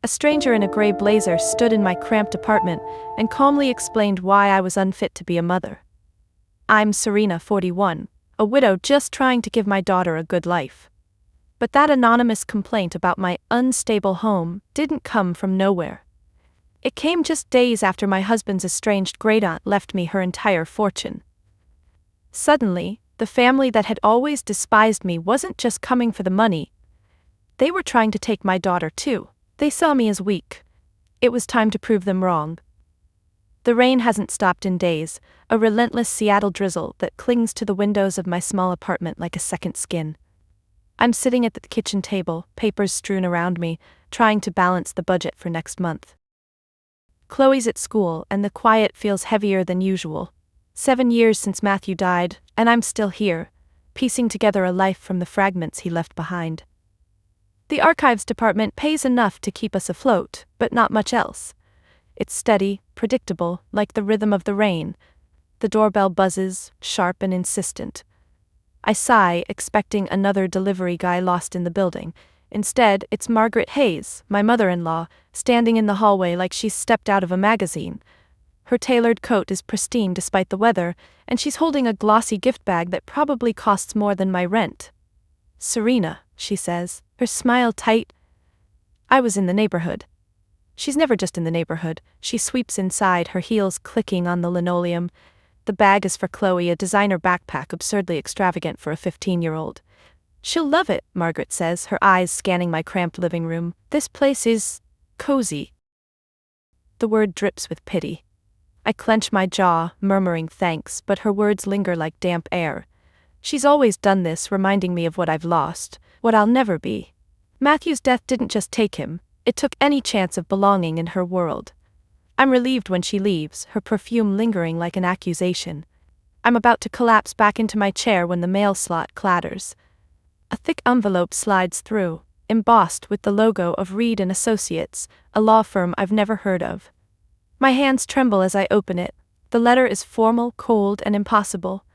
A stranger in a gray blazer stood in my cramped apartment and calmly explained why I was unfit to be a mother. I'm Serena, 41, a widow just trying to give my daughter a good life. But that anonymous complaint about my unstable home didn't come from nowhere. It came just days after my husband's estranged great-aunt left me her entire fortune. Suddenly, the family that had always despised me wasn't just coming for the money. They were trying to take my daughter too. They saw me as weak. It was time to prove them wrong. The rain hasn't stopped in days, a relentless Seattle drizzle that clings to the windows of my small apartment like a second skin. I'm sitting at the kitchen table, papers strewn around me, trying to balance the budget for next month. Chloe's at school, and the quiet feels heavier than usual. 7 years since Matthew died, and I'm still here, piecing together a life from the fragments he left behind. The archives department pays enough to keep us afloat, but not much else. It's steady, predictable, like the rhythm of the rain. The doorbell buzzes, sharp and insistent. I sigh, expecting another delivery guy lost in the building. Instead, it's Margaret Hayes, my mother-in-law, standing in the hallway like she's stepped out of a magazine. Her tailored coat is pristine despite the weather, and she's holding a glossy gift bag that probably costs more than my rent. "Serena," she says, her smile tight. "I was in the neighborhood." She's never just in the neighborhood. She sweeps inside, her heels clicking on the linoleum. The bag is for Chloe, a designer backpack absurdly extravagant for a 15-year-old. "She'll love it," Margaret says, her eyes scanning my cramped living room. "This place is cozy." The word drips with pity. I clench my jaw, murmuring thanks, but her words linger like damp air. She's always done this, reminding me of what I've lost, what I'll never be. Matthew's death didn't just take him, it took any chance of belonging in her world. I'm relieved when she leaves, her perfume lingering like an accusation. I'm about to collapse back into my chair when the mail slot clatters. A thick envelope slides through, embossed with the logo of Reed & Associates, a law firm I've never heard of. My hands tremble as I open it. The letter is formal, cold, and impossible.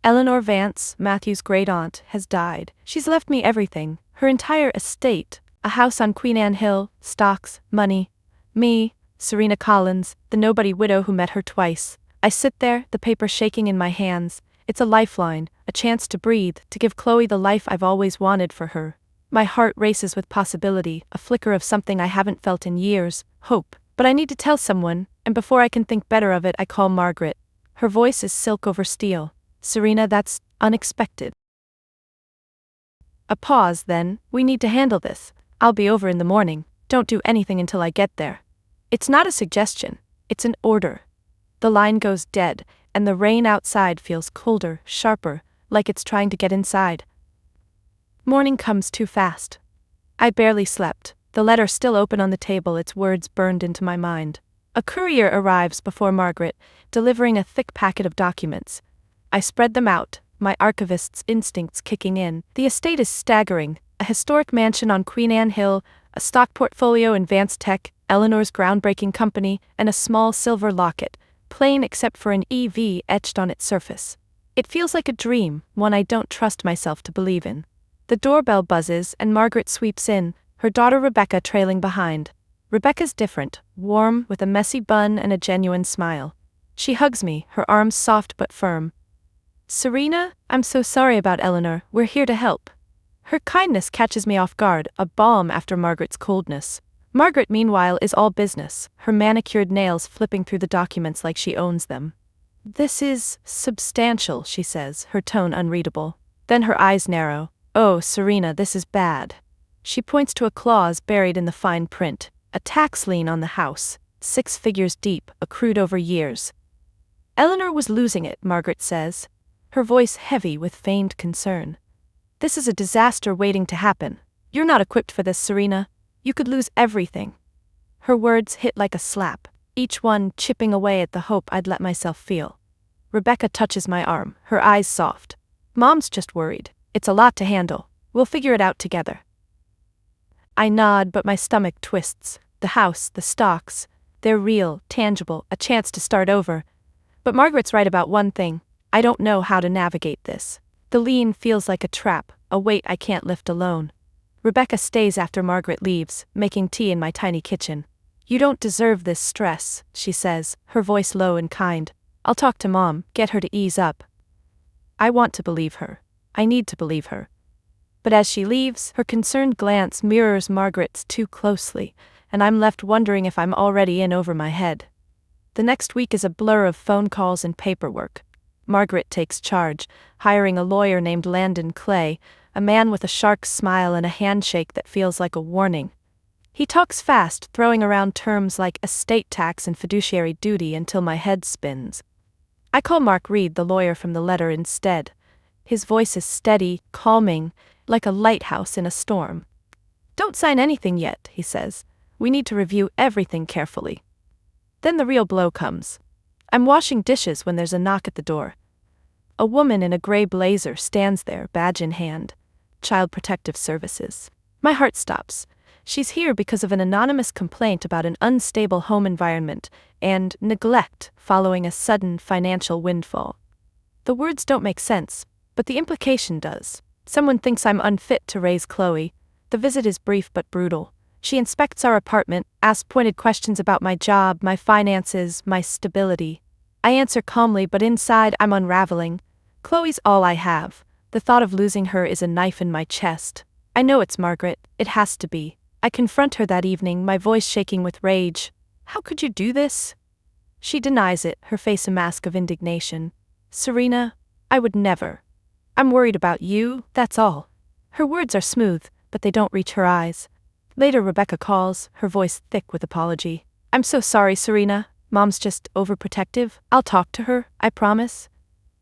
Eleanor Vance, Matthew's great-aunt, has died. She's left me everything, her entire estate, a house on Queen Anne Hill, stocks, money. Me, Serena Collins, the nobody widow who met her twice. I sit there, the paper shaking in my hands. It's a lifeline, a chance to breathe, to give Chloe the life I've always wanted for her. My heart races with possibility, a flicker of something I haven't felt in years, hope. But I need to tell someone, and before I can think better of it, I call Margaret. Her voice is silk over steel. "Serena, that's unexpected." A pause, then. "We need to handle this. I'll be over in the morning. Don't do anything until I get there." It's not a suggestion, it's an order. The line goes dead, and the rain outside feels colder, sharper, like it's trying to get inside. Morning comes too fast. I barely slept, the letter still open on the table, its words burned into my mind. A courier arrives before Margaret, delivering a thick packet of documents. I spread them out, my archivist's instincts kicking in. The estate is staggering, a historic mansion on Queen Anne Hill, a stock portfolio in Vance Tech, Eleanor's groundbreaking company, and a small silver locket, plain except for an EV etched on its surface. It feels like a dream, one I don't trust myself to believe in. The doorbell buzzes and Margaret sweeps in, her daughter Rebecca trailing behind. Rebecca's different, warm, with a messy bun and a genuine smile. She hugs me, her arms soft but firm. "Serena, I'm so sorry about Eleanor, we're here to help." Her kindness catches me off guard, a balm after Margaret's coldness. Margaret, meanwhile, is all business, her manicured nails flipping through the documents like she owns them. "This is substantial," she says, her tone unreadable. Then her eyes narrow. "Oh, Serena, this is bad." She points to a clause buried in the fine print, a tax lien on the house, 6 figures deep, accrued over years. "Eleanor was losing it," Margaret says, her voice heavy with feigned concern. "This is a disaster waiting to happen. You're not equipped for this, Serena. You could lose everything." Her words hit like a slap, each one chipping away at the hope I'd let myself feel. Rebecca touches my arm, her eyes soft. "Mom's just worried. It's a lot to handle. We'll figure it out together." I nod, but my stomach twists. The house, the stocks, they're real, tangible, a chance to start over. But Margaret's right about one thing. I don't know how to navigate this. The lien feels like a trap, a weight I can't lift alone. Rebecca stays after Margaret leaves, making tea in my tiny kitchen. "You don't deserve this stress," she says, her voice low and kind. "I'll talk to Mom, get her to ease up." I want to believe her. I need to believe her. But as she leaves, her concerned glance mirrors Margaret's too closely, and I'm left wondering if I'm already in over my head. The next week is a blur of phone calls and paperwork. Margaret takes charge, hiring a lawyer named Landon Clay, a man with a shark's smile and a handshake that feels like a warning. He talks fast, throwing around terms like estate tax and fiduciary duty until my head spins. I call Mark Reed, the lawyer from the letter, instead. His voice is steady, calming, like a lighthouse in a storm. "Don't sign anything yet," he says. "We need to review everything carefully." Then the real blow comes. I'm washing dishes when there's a knock at the door. A woman in a gray blazer stands there, badge in hand. Child Protective Services. My heart stops. She's here because of an anonymous complaint about an unstable home environment and neglect following a sudden financial windfall. The words don't make sense, but the implication does. Someone thinks I'm unfit to raise Chloe. The visit is brief but brutal. She inspects our apartment, asks pointed questions about my job, my finances, my stability. I answer calmly, but inside I'm unraveling. Chloe's all I have. The thought of losing her is a knife in my chest. I know it's Margaret. It has to be. I confront her that evening, my voice shaking with rage. "How could you do this?" She denies it, her face a mask of indignation. "Serena, I would never. I'm worried about you, that's all." Her words are smooth, but they don't reach her eyes. Later Rebecca calls, her voice thick with apology. "I'm so sorry, Serena. Mom's just overprotective. I'll talk to her, I promise."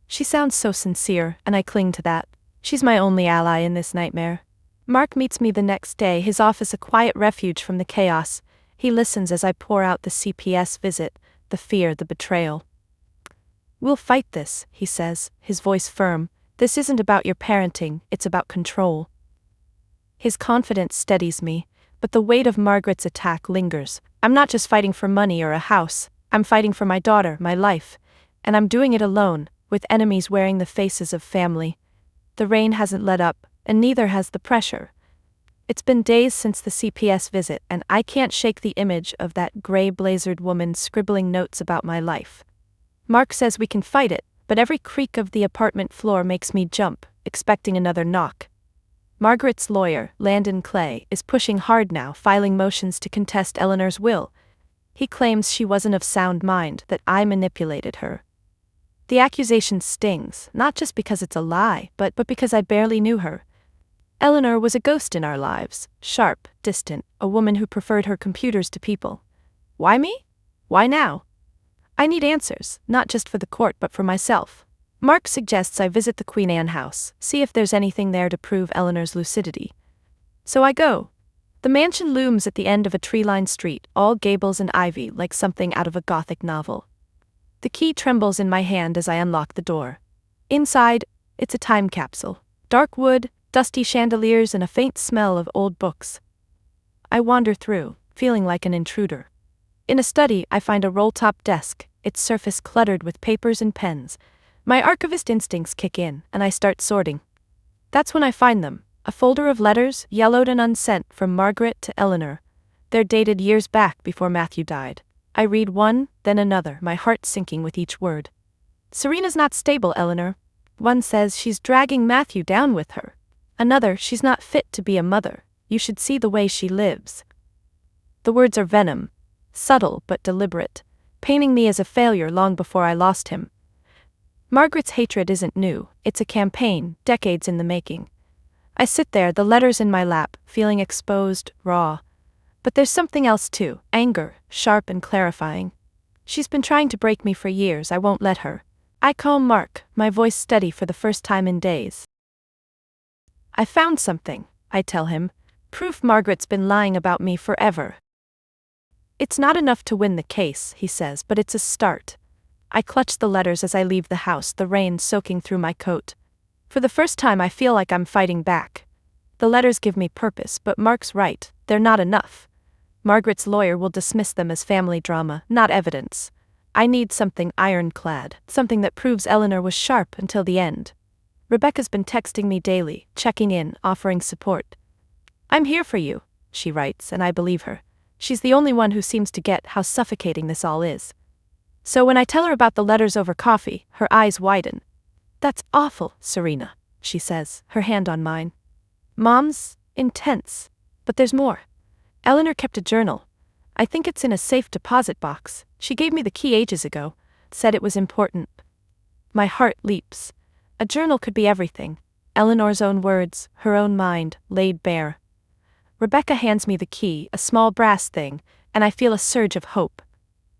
She sounds so sincere, and I cling to that. She's my only ally in this nightmare. Mark meets me the next day, his office a quiet refuge from the chaos. He listens as I pour out the CPS visit, the fear, the betrayal. "We'll fight this," he says, his voice firm. "This isn't about your parenting, it's about control." His confidence steadies me, but the weight of Margaret's attack lingers. I'm not just fighting for money or a house, I'm fighting for my daughter, my life. And I'm doing it alone, with enemies wearing the faces of family. The rain hasn't let up, and neither has the pressure. It's been days since the CPS visit, and I can't shake the image of that gray-blazered woman scribbling notes about my life. Mark says we can fight it, but every creak of the apartment floor makes me jump, expecting another knock. Margaret's lawyer, Landon Clay, is pushing hard now, filing motions to contest Eleanor's will. He claims she wasn't of sound mind, that I manipulated her. The accusation stings, not just because it's a lie, but because I barely knew her. Eleanor was a ghost in our lives, sharp, distant, a woman who preferred her computers to people. Why me? Why now? I need answers, not just for the court but for myself. Mark suggests I visit the Queen Anne house, see if there's anything there to prove Eleanor's lucidity. So I go. The mansion looms at the end of a tree-lined street, all gables and ivy, like something out of a Gothic novel. The key trembles in my hand as I unlock the door. Inside, it's a time capsule. Dark wood, dusty chandeliers, and a faint smell of old books. I wander through, feeling like an intruder. In a study, I find a roll-top desk, its surface cluttered with papers and pens. My archivist instincts kick in, and I start sorting. That's when I find them, a folder of letters, yellowed and unsent, from Margaret to Eleanor. They're dated years back before Matthew died. I read one, then another, my heart sinking with each word. "Serena's not stable, Eleanor." One says she's dragging Matthew down with her. Another, "She's not fit to be a mother. You should see the way she lives." The words are venom, subtle but deliberate, painting me as a failure long before I lost him. Margaret's hatred isn't new, it's a campaign, decades in the making. I sit there, the letters in my lap, feeling exposed, raw. But there's something else too, anger, sharp and clarifying. She's been trying to break me for years, I won't let her. I call Mark, my voice steady for the first time in days. "I found something," I tell him. "Proof Margaret's been lying about me forever." "It's not enough to win the case," he says, "but it's a start." I clutch the letters as I leave the house, the rain soaking through my coat. For the first time I feel like I'm fighting back. The letters give me purpose, but Mark's right, they're not enough. Margaret's lawyer will dismiss them as family drama, not evidence. I need something ironclad, something that proves Eleanor was sharp until the end. Rebecca's been texting me daily, checking in, offering support. I'm here for you, she writes, and I believe her. She's the only one who seems to get how suffocating this all is. So when I tell her about the letters over coffee, her eyes widen. That's awful, Serena, she says, her hand on mine. Mom's intense. But there's more. Eleanor kept a journal. I think it's in a safe deposit box. She gave me the key ages ago, said it was important. My heart leaps. A journal could be everything. Eleanor's own words, her own mind, laid bare. Rebecca hands me the key, a small brass thing, and I feel a surge of hope.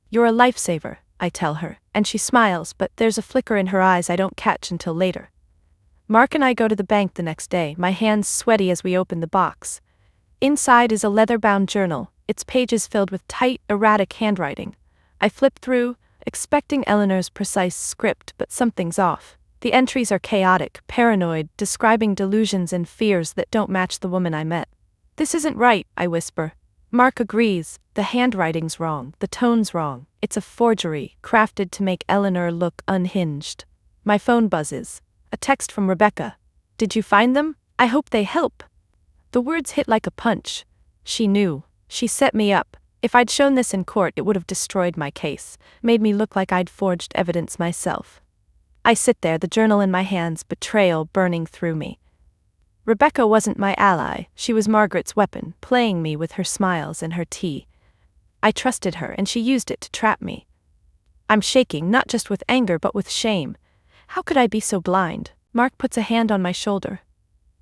You're a lifesaver, I tell her, and she smiles, but there's a flicker in her eyes I don't catch until later. Mark and I go to the bank the next day, my hands sweaty as we open the box. Inside is a leather-bound journal, its pages filled with tight, erratic handwriting. I flip through, expecting Eleanor's precise script, but something's off. The entries are chaotic, paranoid, describing delusions and fears that don't match the woman I met. This isn't right, I whisper. Mark agrees. The handwriting's wrong, the tone's wrong. It's a forgery, crafted to make Eleanor look unhinged. My phone buzzes. A text from Rebecca. Did you find them? I hope they help. The words hit like a punch. She knew. She set me up. If I'd shown this in court, it would have destroyed my case, made me look like I'd forged evidence myself. I sit there, the journal in my hands, betrayal burning through me. Rebecca wasn't my ally, she was Margaret's weapon, playing me with her smiles and her tea. I trusted her, and she used it to trap me. I'm shaking, not just with anger but with shame. How could I be so blind? Mark puts a hand on my shoulder.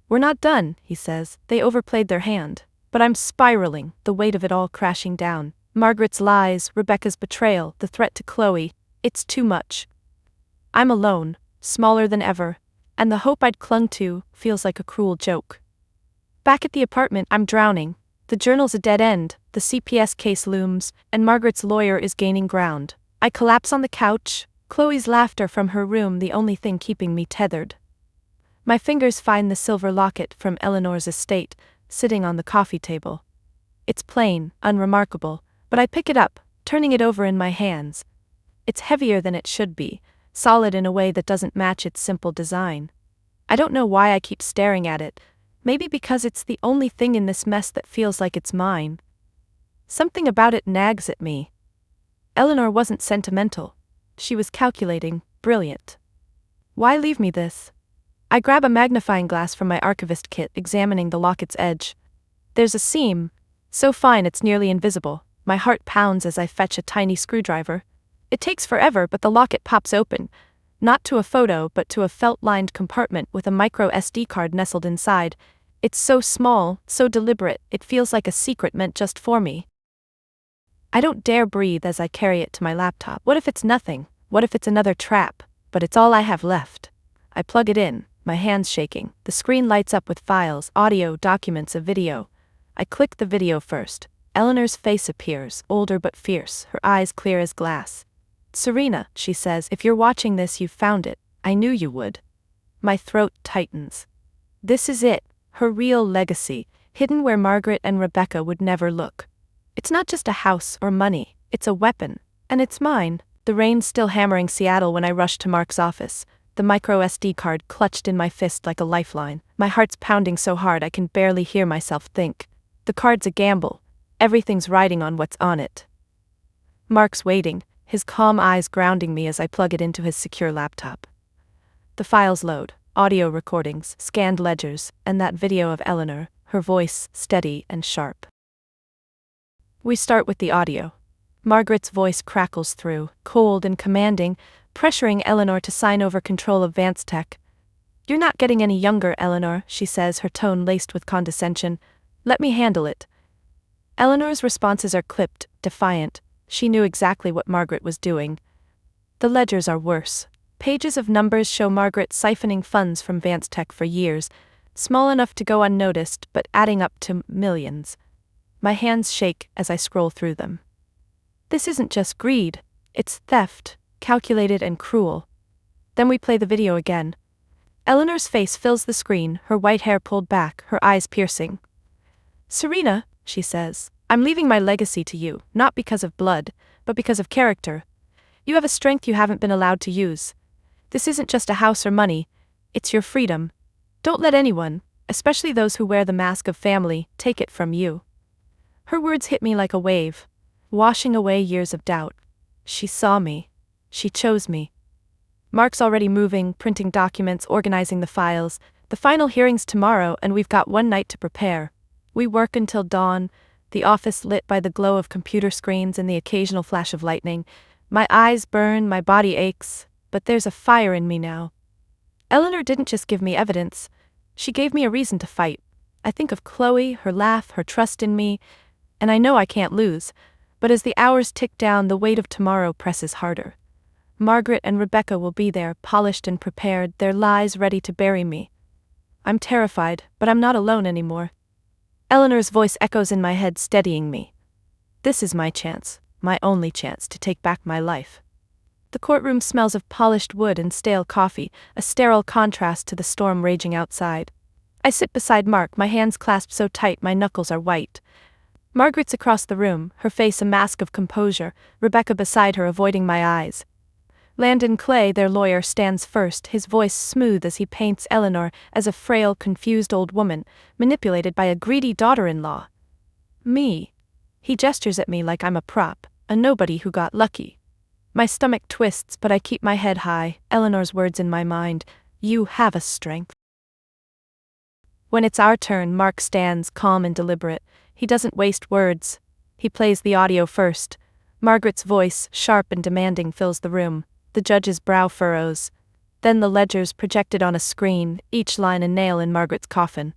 We're not done, he says. They overplayed their hand. But I'm spiraling, the weight of it all crashing down. Margaret's lies, Rebecca's betrayal, the threat to Chloe. It's too much. I'm alone, smaller than ever, and the hope I'd clung to feels like a cruel joke. Back at the apartment, I'm drowning. The journal's a dead end, the CPS case looms, and Margaret's lawyer is gaining ground. I collapse on the couch, Chloe's laughter from her room the only thing keeping me tethered. My fingers find the silver locket from Eleanor's estate, sitting on the coffee table. It's plain, unremarkable, but I pick it up, turning it over in my hands. It's heavier than it should be, solid in a way that doesn't match its simple design. I don't know why I keep staring at it, maybe because it's the only thing in this mess that feels like it's mine. Something about it nags at me. Eleanor wasn't sentimental. She was calculating, brilliant. Why leave me this? I grab a magnifying glass from my archivist kit, examining the locket's edge. There's a seam, so fine it's nearly invisible. My heart pounds as I fetch a tiny screwdriver. It takes forever, but the locket pops open, not to a photo but to a felt-lined compartment with a micro SD card nestled inside. It's so small, so deliberate, it feels like a secret meant just for me. I don't dare breathe as I carry it to my laptop. What if it's nothing? What if it's another trap? But it's all I have left. I plug it in, my hands shaking. The screen lights up with files, audio, documents, a video. I click the video first. Eleanor's face appears, older but fierce, her eyes clear as glass. Serena, she says, if you're watching this, you've found it. I knew you would. My throat tightens. This is it, her real legacy, hidden where Margaret and Rebecca would never look. It's not just a house or money, it's a weapon, and it's mine. The rain's still hammering Seattle when I rush to Mark's office, the micro SD card clutched in my fist like a lifeline. My heart's pounding so hard I can barely hear myself think. The card's a gamble. Everything's riding on what's on it. Mark's waiting, his calm eyes grounding me as I plug it into his secure laptop. The files load, audio recordings, scanned ledgers, and that video of Eleanor, her voice steady and sharp. We start with the audio. Margaret's voice crackles through, cold and commanding, pressuring Eleanor to sign over control of Vance Tech. You're not getting any younger, Eleanor, she says, her tone laced with condescension. Let me handle it. Eleanor's responses are clipped, defiant. She knew exactly what Margaret was doing. The ledgers are worse. Pages of numbers show Margaret siphoning funds from Vance Tech for years, small enough to go unnoticed but adding up to millions. My hands shake as I scroll through them. This isn't just greed, it's theft, calculated and cruel. Then we play the video again. Eleanor's face fills the screen, her white hair pulled back, her eyes piercing. Serena, she says, I'm leaving my legacy to you, not because of blood, but because of character. You have a strength you haven't been allowed to use. This isn't just a house or money, it's your freedom. Don't let anyone, especially those who wear the mask of family, take it from you. Her words hit me like a wave, washing away years of doubt. She saw me. She chose me. Mark's already moving, printing documents, organizing the files. The final hearing's tomorrow, and we've got one night to prepare. We work until dawn, the office lit by the glow of computer screens and the occasional flash of lightning. My eyes burn, my body aches, but there's a fire in me now. Eleanor didn't just give me evidence. She gave me a reason to fight. I think of Chloe, her laugh, her trust in me, and I know I can't lose. But as the hours tick down, the weight of tomorrow presses harder. Margaret and Rebecca will be there, polished and prepared, their lies ready to bury me. I'm terrified, but I'm not alone anymore. Eleanor's voice echoes in my head, steadying me. This is my chance, my only chance to take back my life. The courtroom smells of polished wood and stale coffee, a sterile contrast to the storm raging outside. I sit beside Mark, my hands clasped so tight my knuckles are white. Margaret's across the room, her face a mask of composure, Rebecca beside her avoiding my eyes. Landon Clay, their lawyer, stands first, his voice smooth as he paints Eleanor as a frail, confused old woman, manipulated by a greedy daughter-in-law. Me. He gestures at me like I'm a prop, a nobody who got lucky. My stomach twists, but I keep my head high, Eleanor's words in my mind, "You have a strength." When it's our turn, Mark stands, calm and deliberate. He doesn't waste words. He plays the audio first. Margaret's voice, sharp and demanding, fills the room. The judge's brow furrows. Then the ledgers projected on a screen, each line a nail in Margaret's coffin.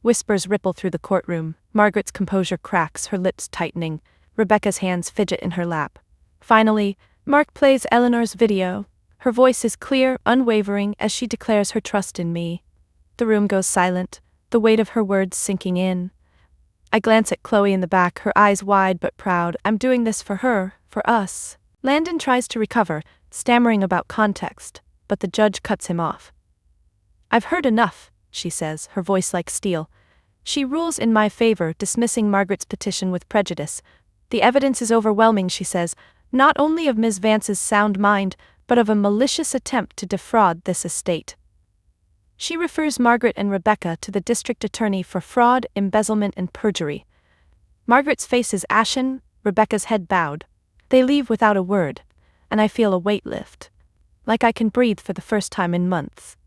Whispers ripple through the courtroom. Margaret's composure cracks, her lips tightening. Rebecca's hands fidget in her lap. Finally, Mark plays Eleanor's video. Her voice is clear, unwavering, as she declares her trust in me. The room goes silent, the weight of her words sinking in. I glance at Chloe in the back, her eyes wide but proud. I'm doing this for her, for us. Landon tries to recover, stammering about context, but the judge cuts him off. I've heard enough, she says, her voice like steel. She rules in my favor, dismissing Margaret's petition with prejudice. The evidence is overwhelming, she says, not only of Ms. Vance's sound mind, but of a malicious attempt to defraud this estate. She refers Margaret and Rebecca to the district attorney for fraud, embezzlement, and perjury. Margaret's face is ashen, Rebecca's head bowed. They leave without a word, and I feel a weight lift. Like I can breathe for the first time in months.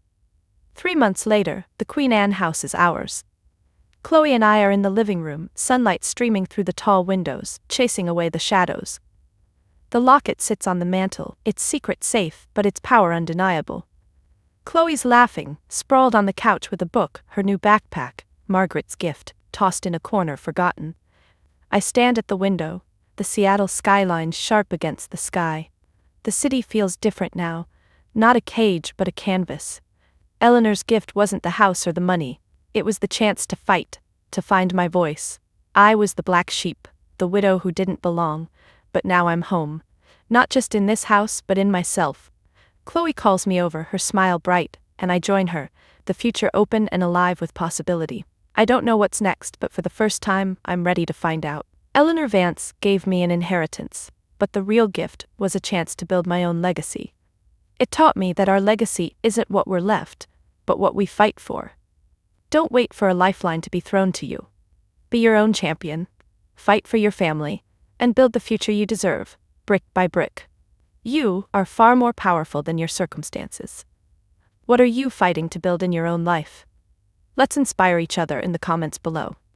3 months later, the Queen Anne house is ours. Chloe and I are in the living room, sunlight streaming through the tall windows, chasing away the shadows. The locket sits on the mantel, its secret safe, but its power undeniable. Chloe's laughing, sprawled on the couch with a book, her new backpack, Margaret's gift, tossed in a corner forgotten. I stand at the window, the Seattle skyline sharp against the sky. The city feels different now, not a cage but a canvas. Eleanor's gift wasn't the house or the money, it was the chance to fight, to find my voice. I was the black sheep, the widow who didn't belong, but now I'm home. Not just in this house but in myself. Chloe calls me over, her smile bright, and I join her, the future open and alive with possibility. I don't know what's next, but for the first time, I'm ready to find out. Eleanor Vance gave me an inheritance, but the real gift was a chance to build my own legacy. It taught me that our legacy isn't what we're left, but what we fight for. Don't wait for a lifeline to be thrown to you. Be your own champion, fight for your family, and build the future you deserve, brick by brick. You are far more powerful than your circumstances. What are you fighting to build in your own life? Let's inspire each other in the comments below.